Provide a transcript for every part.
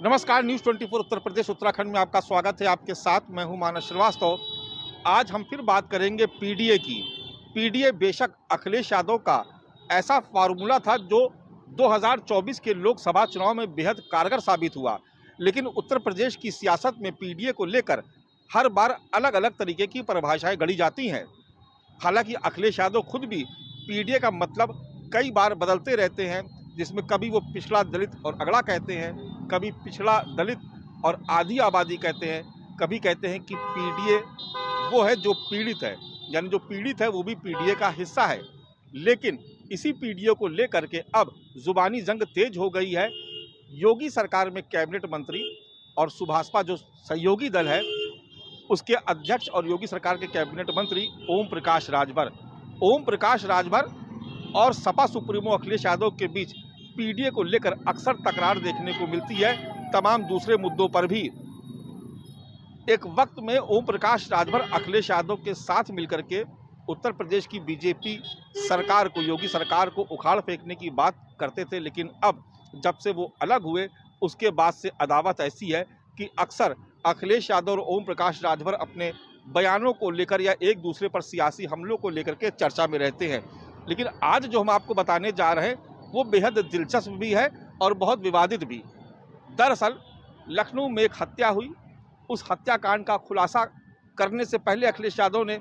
नमस्कार, न्यूज़ 24 उत्तर प्रदेश उत्तराखंड में आपका स्वागत है। आपके साथ मैं हूं मानस श्रीवास्तव। आज हम फिर बात करेंगे पीडीए की। पीडीए बेशक अखिलेश यादव का ऐसा फार्मूला था जो 2024 के लोकसभा चुनाव में बेहद कारगर साबित हुआ, लेकिन उत्तर प्रदेश की सियासत में पीडीए को लेकर हर बार अलग अलग तरीके की परिभाषाएं गढ़ी जाती हैं। हालांकि अखिलेश यादव खुद भी पीडीए का मतलब कई बार बदलते रहते हैं, जिसमें कभी वो पिछड़ा दलित और अगड़ा कहते हैं, कभी पिछड़ा दलित और आधी आबादी कहते हैं, कभी कहते हैं कि पीडीए वो है जो पीड़ित है, यानी जो पीड़ित है वो भी पीडीए का हिस्सा है। लेकिन इसी पीडीए को लेकर के अब जुबानी जंग तेज हो गई है। योगी सरकार में कैबिनेट मंत्री और सुभाषपा जो सहयोगी दल है उसके अध्यक्ष और योगी सरकार के कैबिनेट मंत्री ओम प्रकाश राजभर और सपा सुप्रीमो अखिलेश यादव के बीच पीडीए को लेकर अक्सर तकरार देखने को मिलती है। तमाम दूसरे मुद्दों पर भी एक वक्त में ओम प्रकाश राजभर अखिलेश यादव के साथ मिलकर के उत्तर प्रदेश की बीजेपी सरकार को, योगी सरकार को उखाड़ फेंकने की बात करते थे, लेकिन अब जब से वो अलग हुए उसके बाद से अदावत ऐसी है कि अक्सर अखिलेश यादव और ओम प्रकाश राजभर अपने बयानों को लेकर या एक दूसरे पर सियासी हमलों को लेकर के चर्चा में रहते हैं। लेकिन आज जो हम आपको बताने जा रहे हैं वो बेहद दिलचस्प भी है और बहुत विवादित भी। दरअसल लखनऊ में एक हत्या हुई। उस हत्याकांड का खुलासा करने से पहले अखिलेश यादव ने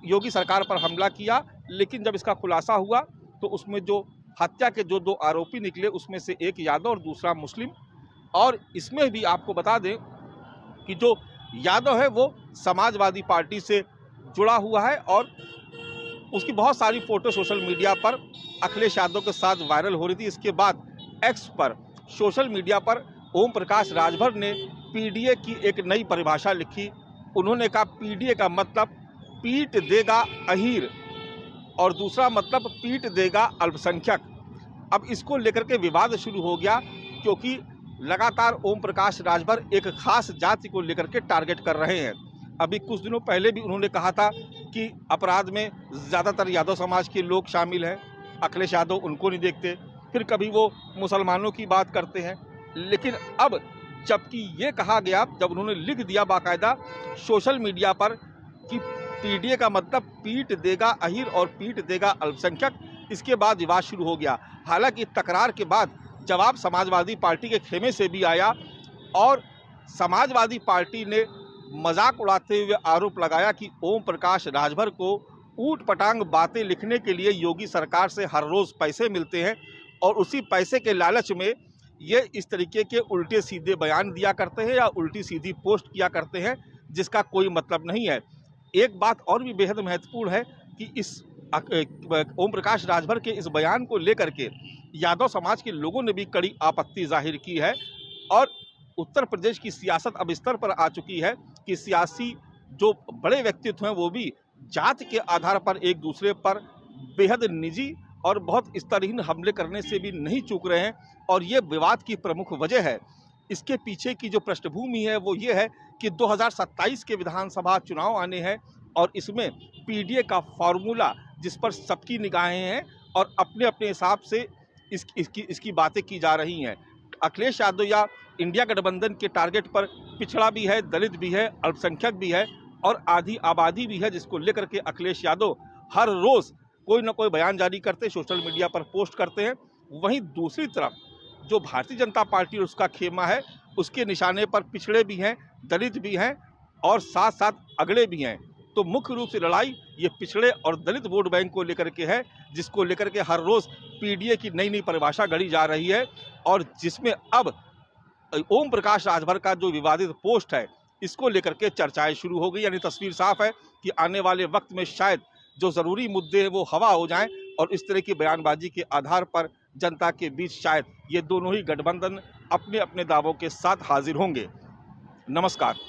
योगी सरकार पर हमला किया, लेकिन जब इसका खुलासा हुआ तो उसमें जो हत्या के जो दो आरोपी निकले उसमें से एक यादव और दूसरा मुस्लिम। और इसमें भी आपको बता दें कि जो यादव है वो समाजवादी पार्टी से जुड़ा हुआ है और उसकी बहुत सारी फोटो सोशल मीडिया पर अखिलेश यादव के साथ वायरल हो रही थी। इसके बाद एक्स पर सोशल मीडिया पर ओम प्रकाश राजभर ने पीडीए की एक नई परिभाषा लिखी। उन्होंने कहा पीडीए का मतलब पीट देगा अहीर और दूसरा मतलब पीट देगा अल्पसंख्यक। अब इसको लेकर के विवाद शुरू हो गया, क्योंकि लगातार ओम प्रकाश राजभर एक खास जाति को लेकर के टारगेट कर रहे हैं। अभी कुछ दिनों पहले भी उन्होंने कहा था कि अपराध में ज़्यादातर यादव समाज के लोग शामिल हैं, अखिलेश यादव उनको नहीं देखते। फिर कभी वो मुसलमानों की बात करते हैं। लेकिन अब जबकि ये कहा गया, जब उन्होंने लिख दिया बाकायदा सोशल मीडिया पर कि पीडीए का मतलब पीट देगा अहीर और पीट देगा अल्पसंख्यक, इसके बाद विवाद शुरू हो गया। हालांकि तकरार के बाद जवाब समाजवादी पार्टी के खेमे से भी आया और समाजवादी पार्टी ने मजाक उड़ाते हुए आरोप लगाया कि ओम प्रकाश राजभर को ऊट पटांग बातें लिखने के लिए योगी सरकार से हर रोज़ पैसे मिलते हैं और उसी पैसे के लालच में ये इस तरीके के उल्टे सीधे बयान दिया करते हैं या उल्टी सीधी पोस्ट किया करते हैं, जिसका कोई मतलब नहीं है। एक बात और भी बेहद महत्वपूर्ण है कि इस ओम प्रकाश राजभर के इस बयान को लेकर के यादव समाज के लोगों ने भी कड़ी आपत्ति जाहिर की है और उत्तर प्रदेश की सियासत अब इस स्तर पर आ चुकी है कि सियासी जो बड़े व्यक्तित्व हैं वो भी जात के आधार पर एक दूसरे पर बेहद निजी और बहुत स्तरहीन हमले करने से भी नहीं चूक रहे हैं। और ये विवाद की प्रमुख वजह है। इसके पीछे की जो पृष्ठभूमि है वो ये है कि 2027 के विधानसभा चुनाव आने हैं और इसमें पीडीए का फॉर्मूला जिस पर सबकी निगाहें हैं और अपने अपने हिसाब से इसकी बातें की जा रही हैं। अखिलेश यादव या इंडिया गठबंधन के टारगेट पर पिछड़ा भी है, दलित भी है, अल्पसंख्यक भी है और आधी आबादी भी है, जिसको लेकर के अखिलेश यादव हर रोज़ कोई ना कोई बयान जारी करते, सोशल मीडिया पर पोस्ट करते हैं। वहीं दूसरी तरफ जो भारतीय जनता पार्टी और उसका खेमा है उसके निशाने पर पिछड़े भी हैं, दलित भी हैं और साथ साथ अगड़े भी हैं। तो मुख्य रूप से लड़ाई ये पिछड़े और दलित वोट बैंक को लेकर के है, जिसको लेकर के हर रोज़ पीडीए की नई नई परिभाषा गढ़ी जा रही है और जिसमें अब ओम प्रकाश राजभर का जो विवादित पोस्ट है इसको लेकर के चर्चाएं शुरू हो गई। यानी तस्वीर साफ है कि आने वाले वक्त में शायद जो ज़रूरी मुद्दे हैं वो हवा हो जाएं और इस तरह की बयानबाजी के आधार पर जनता के बीच शायद ये दोनों ही गठबंधन अपने अपने दावों के साथ हाजिर होंगे। नमस्कार।